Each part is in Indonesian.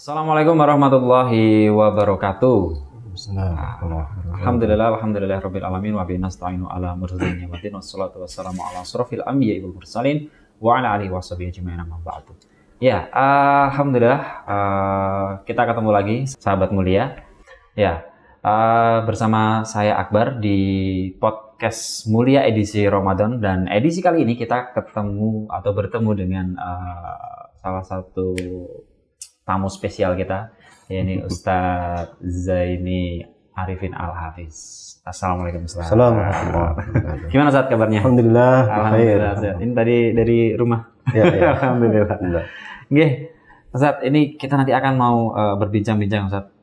Assalamualaikum warahmatullahi wabarakatuh. Alhamdulillah. Alhamdulillah rabbil alamin wa bihi nasta'inu ala mursalin ni'matin wassalatu wassalamu ala asrofil anbiya'i wal mursalin wa ala alihi washabihi ajma'in amma ba'du. Ya, alhamdulillah kita ketemu lagi sahabat mulia. Ya, bersama saya Akbar di podcast Mulia edisi Ramadan, dan edisi kali ini kita bertemu dengan salah satu tamu spesial kita, yakni Ustadz Zaini Arifin Al-Hafiz. Assalamualaikum Ustadz. Assalamualaikum. Gimana Ustadz kabarnya? Alhamdulillah. Alhamdulillah. Ini tadi dari rumah. Ya. Alhamdulillah. Oke, Ustadz, ini kita nanti akan mau berbincang-bincang Ustadz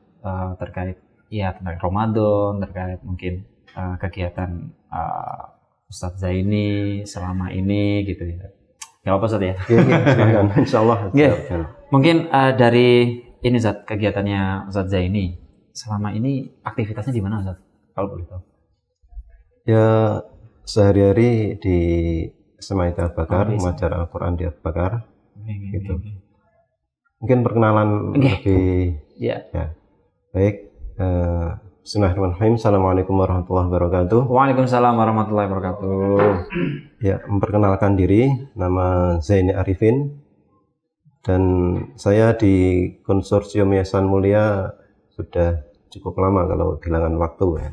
terkait tentang Ramadan, terkait mungkin kegiatan Ustadz Zaini selama ini gitu ya. Gak apa Ustadz ya? Silakan. Insyaallah. Mungkin dari ini Ustadz, kegiatannya Ustadz Zaini selama ini aktivitasnya di mana Ustadz? Kalau boleh tahu. Ya, sehari-hari di SMA Abu Bakar, mengajar Al-Quran di Abu Bakar. Gitu. Mungkin perkenalan lebih. Ya. Baik. Bismillahirrahmanirrahim. Assalamualaikum warahmatullahi wabarakatuh. Waalaikumsalam warahmatullahi wabarakatuh. Ya, memperkenalkan diri, nama Zaini Arifin, dan saya di Konsorsium Yayasan Mulia sudah cukup lama kalau bilangan waktu ya.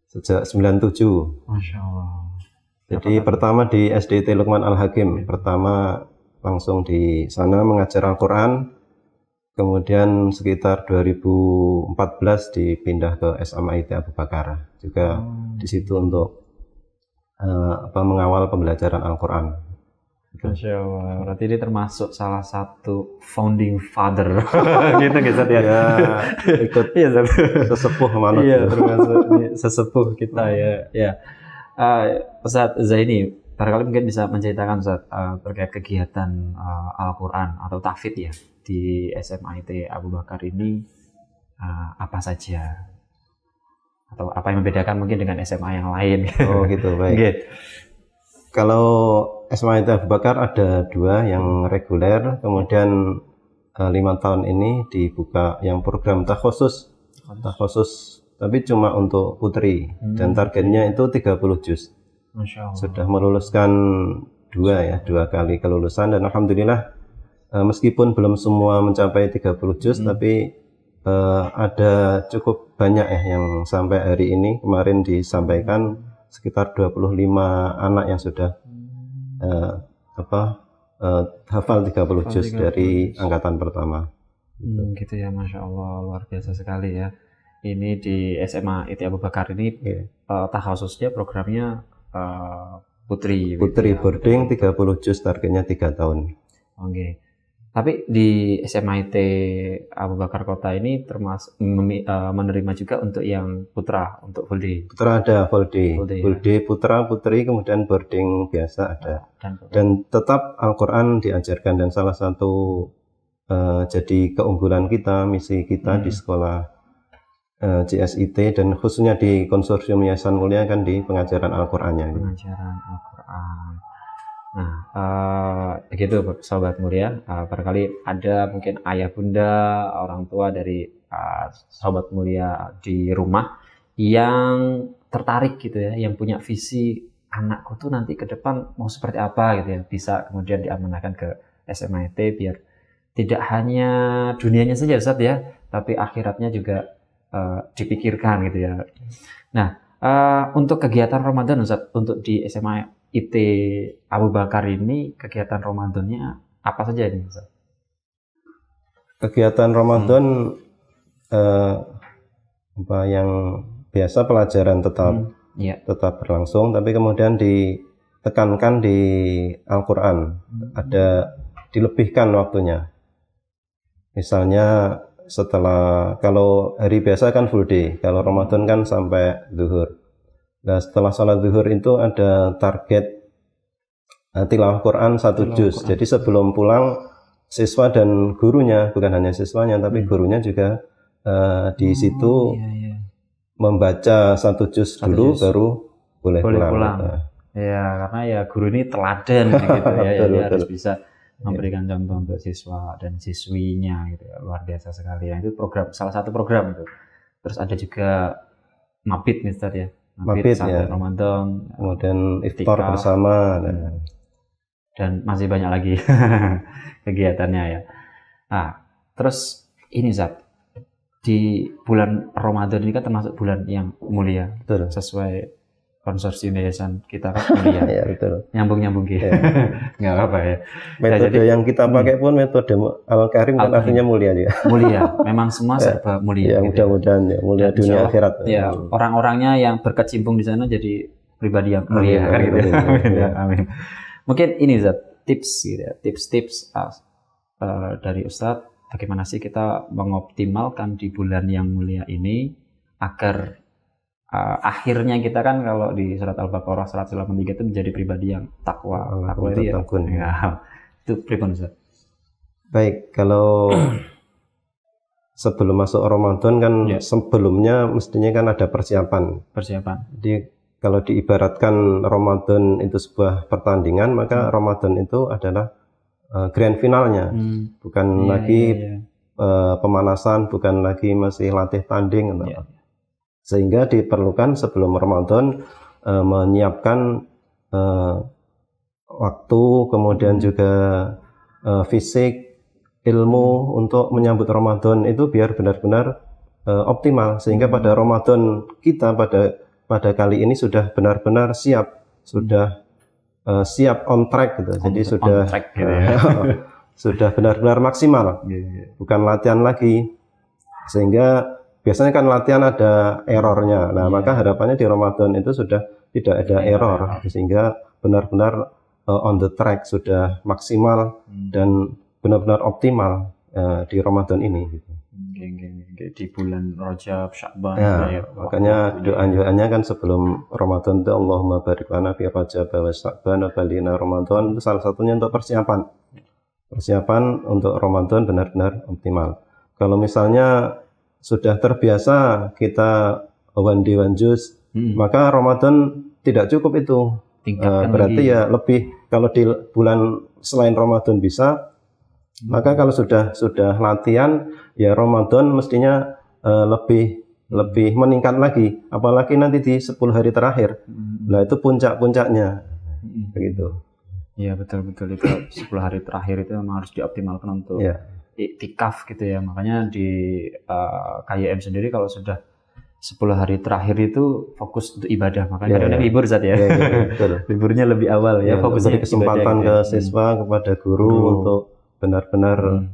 Sejak 97. Masya Allah. Jadi pertama di SDIT Luqman Al-Hakim, pertama langsung di sana mengajar Al-Quran. Kemudian sekitar 2014 dipindah ke SMA IT Abu Bakar, juga di situ untuk mengawal pembelajaran Al-Quran. Masya Allah, berarti ini termasuk salah satu founding father gitu Ustadz ya? Ya, ikut sesepuh manut. Iya, termasuk sesepuh kita ya. Ustadz Zaini, barangkali mungkin bisa menceritakan Ustadz terkait kegiatan Al-Quran atau tahfidz ya di SMA IT Abu Bakar ini, apa saja, atau apa yang membedakan mungkin dengan SMA yang lain? Oh gitu, baik. Okay. Kalau SMA IT Abu Bakar ada dua, yang reguler, kemudian 5 tahun ini dibuka yang program takhusus, tapi cuma untuk putri, dan targetnya itu 30 juz. Masya Allah. Sudah meluluskan dua kali kelulusan, dan alhamdulillah meskipun belum semua mencapai 30 juz, tapi ada cukup banyak yang sampai hari ini. Kemarin disampaikan sekitar 25 anak yang sudah hafal 30 juz dari angkatan pertama. Gitu ya, Masya Allah, luar biasa sekali ya. Ini di SMA IT Abu Bakar ini khususnya programnya putri boarding 30 juz, targetnya 3 tahun. Oke. Tapi di SMA IT Abu Bakar Kota ini termasuk menerima juga untuk yang putra, untuk full day. Putra ada full day, putra, putri, kemudian boarding biasa ada. Dan tetap Al-Quran diajarkan, dan salah satu jadi keunggulan kita, misi kita di sekolah CSIT, dan khususnya di Konsorsium Yayasan Mulia kan di pengajaran Al-Qurannya. Pengajaran Al-Quran. Nah, begitu Sobat Mulia, barangkali ada mungkin ayah bunda, orang tua dari Sobat Mulia di rumah yang tertarik gitu ya, yang punya visi anakku tuh nanti ke depan mau seperti apa gitu ya, bisa kemudian diamanahkan ke SMA IT biar tidak hanya dunianya saja Ustadz ya, tapi akhiratnya juga dipikirkan gitu ya. Nah, untuk kegiatan Ramadan Ustadz, untuk di SMA IT Abu Bakar ini kegiatan Ramadannya apa saja ini Ustadz? Kegiatan Ramadan yang biasa pelajaran tetap berlangsung, tapi kemudian ditekankan di Al-Quran, ada dilebihkan waktunya. Misalnya kalau hari biasa kan full day, kalau Ramadan kan sampai zuhur. Nah, setelah sholat zuhur itu ada target tilawah Quran 1 juz. Jadi sebelum pulang, siswa dan gurunya, bukan hanya siswanya tapi gurunya juga di situ membaca 1 juz dulu, baru boleh pulang. Ya, karena ya guru ini teladan gitu ya, dia harus bisa memberikan contoh untuk siswa dan siswinya gitu ya, luar biasa sekali. Itu program, salah satu program itu. Terus ada juga mabit nih Ustaz ya, Mabit sampai ya. Ramadan, Kemudian iftar bersama dan masih banyak lagi kegiatannya ya. Nah, terus ini Ustaz, di bulan Ramadan ini kan termasuk bulan yang mulia. Betul. Sesuai konsorsium yayasan kita kan mulia. Ya, betul. Nyambung gitu. Ya. Nggak apa ya. Metode yang kita pakai pun metode Al-Karim kan artinya mulia juga. Mulia, memang semua serba mulia. Ya, mudah-mudahan ya, mulia dan dunia akhirat. Ya, orang-orangnya yang berkecimpung di sana jadi pribadi yang mulia kan gitu. Amin. Mungkin ini Zat, tips gitu ya, tips-tips dari Ustadz, bagaimana sih kita mengoptimalkan di bulan yang mulia ini agar akhirnya kita kan kalau di surat Al-Baqarah 183 itu menjadi pribadi yang takwa. Takwa itu ya. Itu pribadi Ustaz. Baik, kalau sebelum masuk Ramadan kan sebelumnya mestinya kan ada persiapan. Jadi kalau diibaratkan Ramadan itu sebuah pertandingan, maka Ramadan itu adalah grand finalnya. Bukan lagi pemanasan, bukan lagi masih latih tanding atau apa. Sehingga diperlukan sebelum Ramadan menyiapkan waktu, kemudian juga fisik, ilmu untuk menyambut Ramadan itu biar benar-benar optimal, sehingga pada Ramadan kita pada kali ini sudah benar-benar siap, sudah siap on track gitu. Jadi sudah sudah benar-benar maksimal, bukan latihan lagi. Sehingga biasanya kan latihan ada errornya. Nah, maka harapannya di Ramadan itu sudah tidak ada error, sehingga benar-benar on the track, sudah maksimal dan benar-benar optimal di Ramadan ini. Gitu. Di bulan Rajab, Sya'ban. Ya, makanya doa-doanya kan sebelum Ramadan itu Allahumma barik lana fi Rajab wa Sya'ban wa balina Ramadan, itu salah satunya untuk persiapan. Persiapan untuk Ramadan benar-benar optimal. Kalau misalnya sudah terbiasa kita one day one juice, maka Ramadan tidak cukup itu. Berarti lagi. Ya lebih, kalau di bulan selain Ramadan bisa, maka kalau sudah latihan ya Ramadan mestinya lebih meningkat lagi, apalagi nanti di 10 hari terakhir. Nah, itu puncak-puncaknya. Begitu. Iya, betul itu 10 hari terakhir itu memang harus dioptimalkan untuk iktikaf gitu ya. Makanya di KYM sendiri kalau sudah 10 hari terakhir itu fokus untuk ibadah. Makanya kadang-kadang libur Zat ya. Liburnya lebih awal ya. Fokusnya beri kesempatan ke siswa, kepada guru untuk benar-benar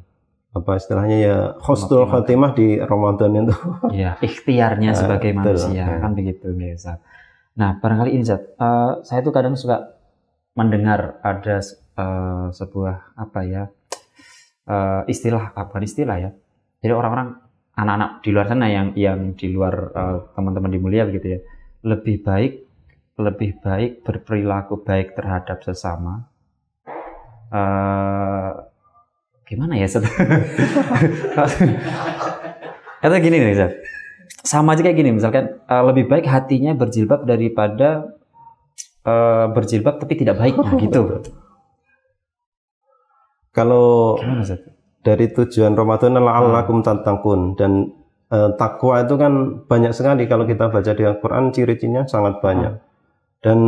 apa istilahnya ya husnul khatimah di Ramadan itu. Iya, ikhtiarnya sebagai manusia kan begitu ya Zat. Nah, barangkali ini Zat, saya tuh kadang suka mendengar ada sebuah apa ya? Istilah ya. Jadi orang-orang, anak-anak di luar sana yang di luar teman-teman di Mulia begitu ya, lebih baik berperilaku baik terhadap sesama. Gimana ya, Ustaz? Atau gini nih, Ustaz. Sama aja kayak gini, misalkan lebih baik hatinya berjilbab daripada berjilbab tapi tidak baik, nah, gitu. Kalau dari tujuan Ramadan la'allakum tattaqun, dan takwa itu kan banyak sekali. Kalau kita baca di Al-Quran, ciri-cirinya sangat banyak. Dan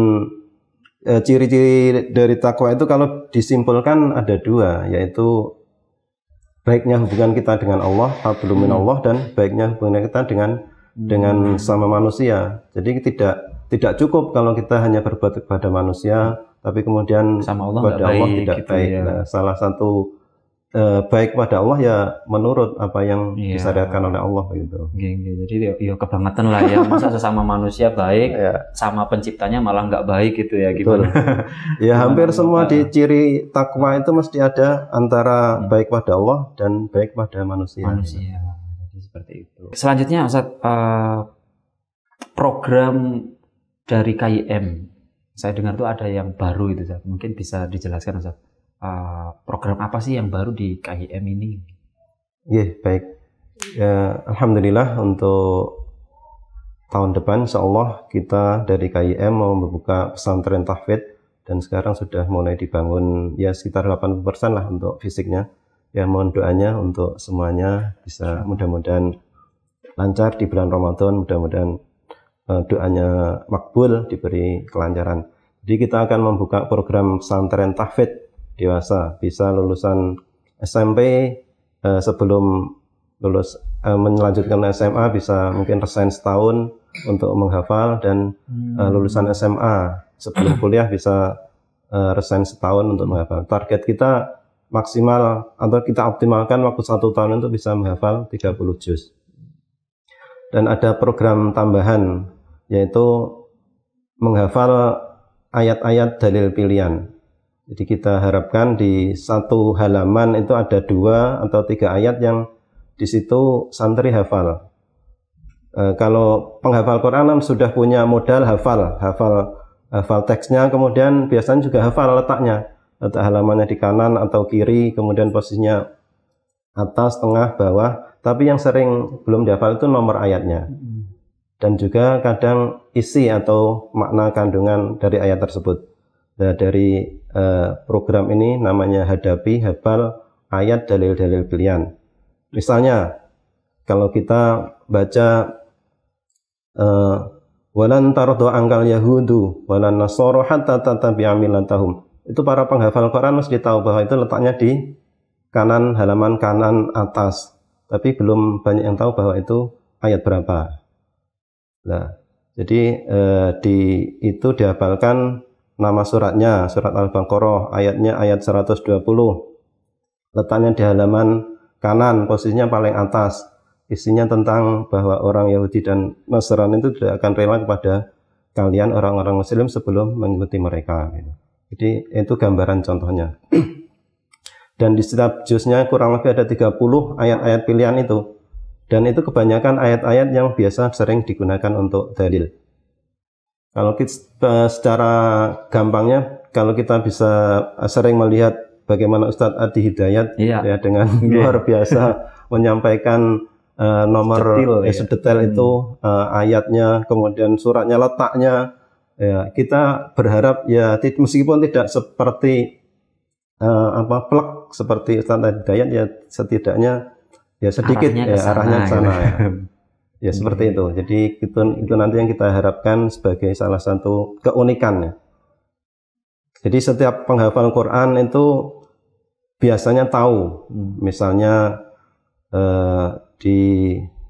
ciri-ciri dari takwa itu kalau disimpulkan ada dua, yaitu baiknya hubungan kita dengan Allah, hablum minallah, dan baiknya hubungan kita dengan sama manusia. Jadi tidak cukup kalau kita hanya berbuat kepada manusia, tapi kemudian sama Allah kepada Allah tidak gitu baik. Ya. Nah, salah satu baik pada Allah ya menurut apa yang disyariatkan oleh Allah gitu. Jadi ya kebangetan lah ya, masa sesama manusia baik, sama penciptanya malah nggak baik gitu ya, gimana? Ya hampir semua di ciri takwa itu mesti ada antara baik pada Allah dan baik pada manusia. Jadi seperti itu. Selanjutnya Ustaz, program dari KIM, saya dengar tuh ada yang baru itu Ustaz. Mungkin bisa dijelaskan Ustaz. Program apa sih yang baru di KIM ini? Baik. Ya, alhamdulillah untuk tahun depan insyaallah kita dari KIM mau membuka pesantren tahfidz dan sekarang sudah mulai dibangun ya sekitar 80% lah untuk fisiknya. Ya mohon doanya untuk semuanya bisa mudah-mudahan lancar di bulan Ramadan, mudah-mudahan doanya makbul, diberi kelancaran. Jadi kita akan membuka program pesantren tahfidz dewasa, bisa lulusan SMP sebelum lulus melanjutkan SMA bisa mungkin resign setahun untuk menghafal, dan lulusan SMA sebelum kuliah bisa resign setahun untuk menghafal. Target kita maksimal atau kita optimalkan waktu 1 tahun untuk bisa menghafal 30 juz. Dan ada program tambahan yaitu menghafal ayat-ayat dalil pilihan. Jadi kita harapkan di 1 halaman itu ada 2 atau 3 ayat yang di situ santri hafal. Kalau penghafal Quran sudah punya modal hafal teksnya, kemudian biasanya juga hafal letak halamannya di kanan atau kiri, kemudian posisinya atas, tengah, bawah. Tapi yang sering belum dihafal itu nomor ayatnya, dan juga kadang isi atau makna kandungan dari ayat tersebut. Nah, dari program ini namanya hafal ayat dalil-dalil pilihan. Misalnya kalau kita baca walan tardo angkal yahudu walan nasoro hatta tatabi'a millatahum, itu para penghafal Quran mesti tahu bahwa itu letaknya di kanan, halaman kanan atas, tapi belum banyak yang tahu bahwa itu ayat berapa. Nah, jadi itu dihafalkan nama suratnya, surat Al-Baqarah, ayatnya ayat 120, letaknya di halaman kanan, posisinya paling atas. Isinya tentang bahwa orang Yahudi dan Nasrani itu tidak akan rela kepada kalian orang-orang Muslim sebelum mengikuti mereka. Jadi itu gambaran contohnya. Dan di setiap juznya kurang lebih ada 30 ayat-ayat pilihan itu. Dan itu kebanyakan ayat-ayat yang biasa sering digunakan untuk dalil. Kalau kita secara gampangnya, kalau kita bisa sering melihat bagaimana Ustadz Adi Hidayat ya dengan luar biasa menyampaikan nomor sedetail itu ayatnya, kemudian suratnya, letaknya. Ya, kita berharap ya meskipun tidak seperti plek seperti Ustaz Hidayat, ya setidaknya ya sedikit arahnya ke sana ya. Ya seperti itu. Jadi itu nanti yang kita harapkan sebagai salah satu keunikan ya. Jadi setiap penghafal Quran itu biasanya tahu, misalnya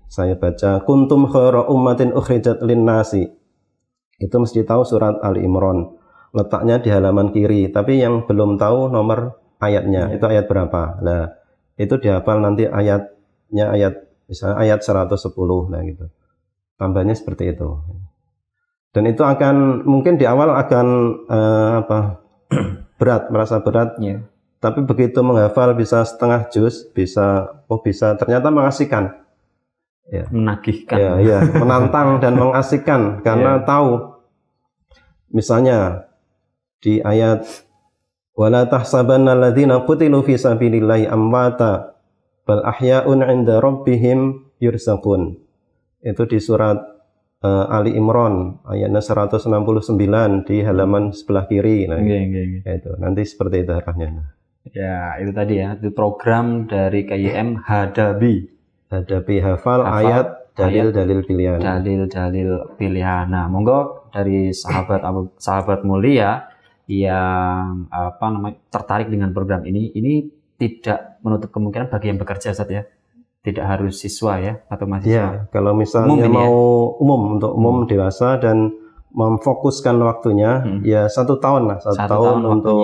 saya baca kuntum khaira ummatin ukhrijat linnasi, itu mesti tahu surat Ali Imran, letaknya di halaman kiri, tapi yang belum tahu nomor ayatnya, itu ayat berapa. Nah, itu dihafal nanti ayatnya, misalnya ayat 110, nah gitu. Tambahnya seperti itu. Dan itu akan mungkin di awal akan merasa berat. Tapi begitu menghafal bisa setengah juz, bisa ternyata mengasihkan. Ya. Menagihkan. Ya, menantang dan mengasihkan karena tahu. Misalnya di ayat wala tahsabanna alladziina qutilu fi sabilillahi amwata bal ahya'un 'inda rabbihim yurzaqun. Itu di surat Ali Imran ayatnya 169 di halaman sebelah kiri. Nah, itu nanti seperti itu arahnya. Ya, itu tadi ya, itu program dari KYM Hadapi hafal ayat dalil-dalil pilihan. Dalil-dalil pilihan. Nah, monggo dari sahabat mulia yang tertarik dengan program ini tidak menutup kemungkinan bagi yang bekerja, Ustaz ya. Tidak harus siswa ya atau mahasiswa. Ya, kalau misalnya umum untuk umum dewasa dan memfokuskan waktunya ya 1 tahun lah, 1 tahun untuk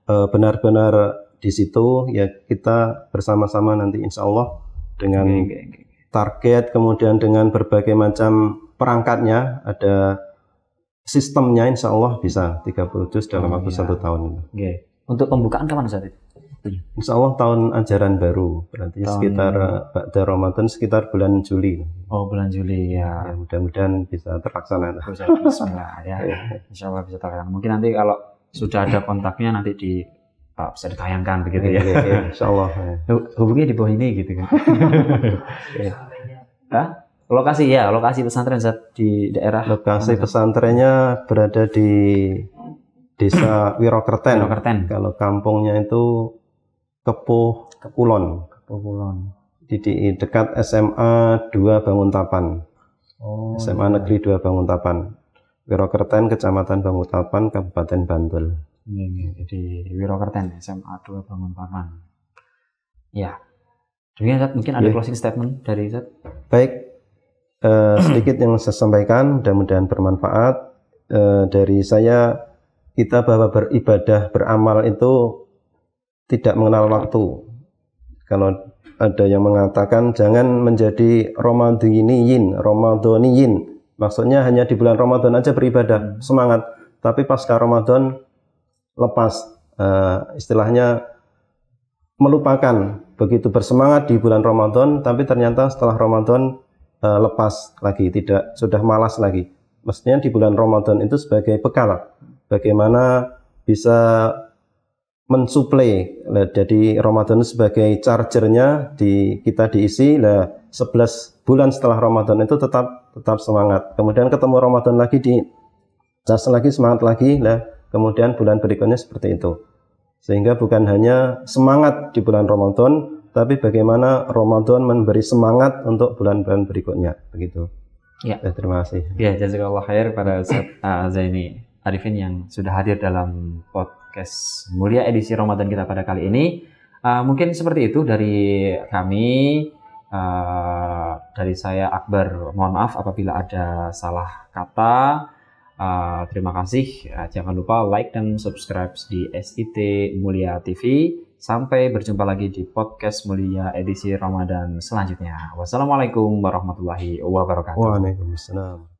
benar-benar di situ ya, kita bersama-sama nanti insya Allah dengan target, kemudian dengan berbagai macam perangkatnya, ada sistemnya, insya Allah bisa 30 juz dalam waktu 1 tahun. Untuk pembukaan kapan Ustaz? Insya Allah tahun ajaran baru, berarti sekitar Ba'da Ramadan, sekitar bulan Juli. Oh, bulan Juli ya. Mudah-mudahan bisa terlaksana. Bismillah ya. Insya Allah bisa terlaksana. Mungkin nanti kalau sudah ada kontaknya nanti bisa ditayangkan begitu ya. Insya Allah. Hubungi di bawah ini gitu kan. Lokasi pesantren Ustaz di daerah. Lokasi pesantrennya berada di Desa Wirokerten. Wirokerten. Kalau kampungnya itu Kepuh Kulon. Kepuh Kulon. Di dekat SMA 2 Banguntapan. Oh, SMA Negeri 2 Banguntapan. Wirokerten, Kecamatan Banguntapan, Kabupaten Bantul. Jadi Wirokerten, SMA 2 Banguntapan. Ya. Demikian Zat, mungkin ada closing statement dari Zat. Baik, sedikit yang saya sampaikan, mudah-mudahan bermanfaat. Dari saya, kita bahwa beribadah, beramal itu tidak mengenal waktu. Kalau ada yang mengatakan jangan menjadi Ramadhaniyin, maksudnya hanya di bulan Ramadan aja beribadah, semangat. Tapi pasca Ramadan lepas, istilahnya melupakan. Begitu bersemangat di bulan Ramadan, tapi ternyata setelah Ramadan lepas lagi, sudah malas lagi. Mestinya di bulan Ramadan itu sebagai bekal, bagaimana bisa mensuplai. Jadi Ramadan sebagai chargernya kita diisi. 11 bulan setelah Ramadan itu tetap semangat. Kemudian ketemu Ramadan lagi, cas lagi, semangat lagi. Kemudian bulan berikutnya seperti itu. Sehingga bukan hanya semangat di bulan Ramadan, tapi bagaimana Ramadan memberi semangat untuk bulan-bulan berikutnya, begitu. Ya. Terima kasih. Ya, jazakallah khair pada Ustaz Zaini Arifin yang sudah hadir dalam podcast Mulia edisi Ramadan kita pada kali ini. Mungkin seperti itu dari kami, dari saya Akbar. Mohon maaf apabila ada salah kata. Terima kasih. Jangan lupa like dan subscribe di SIT Mulia TV. Sampai berjumpa lagi di podcast Mulia edisi Ramadan selanjutnya. Wassalamualaikum warahmatullahi wabarakatuh. Waalaikumsalam.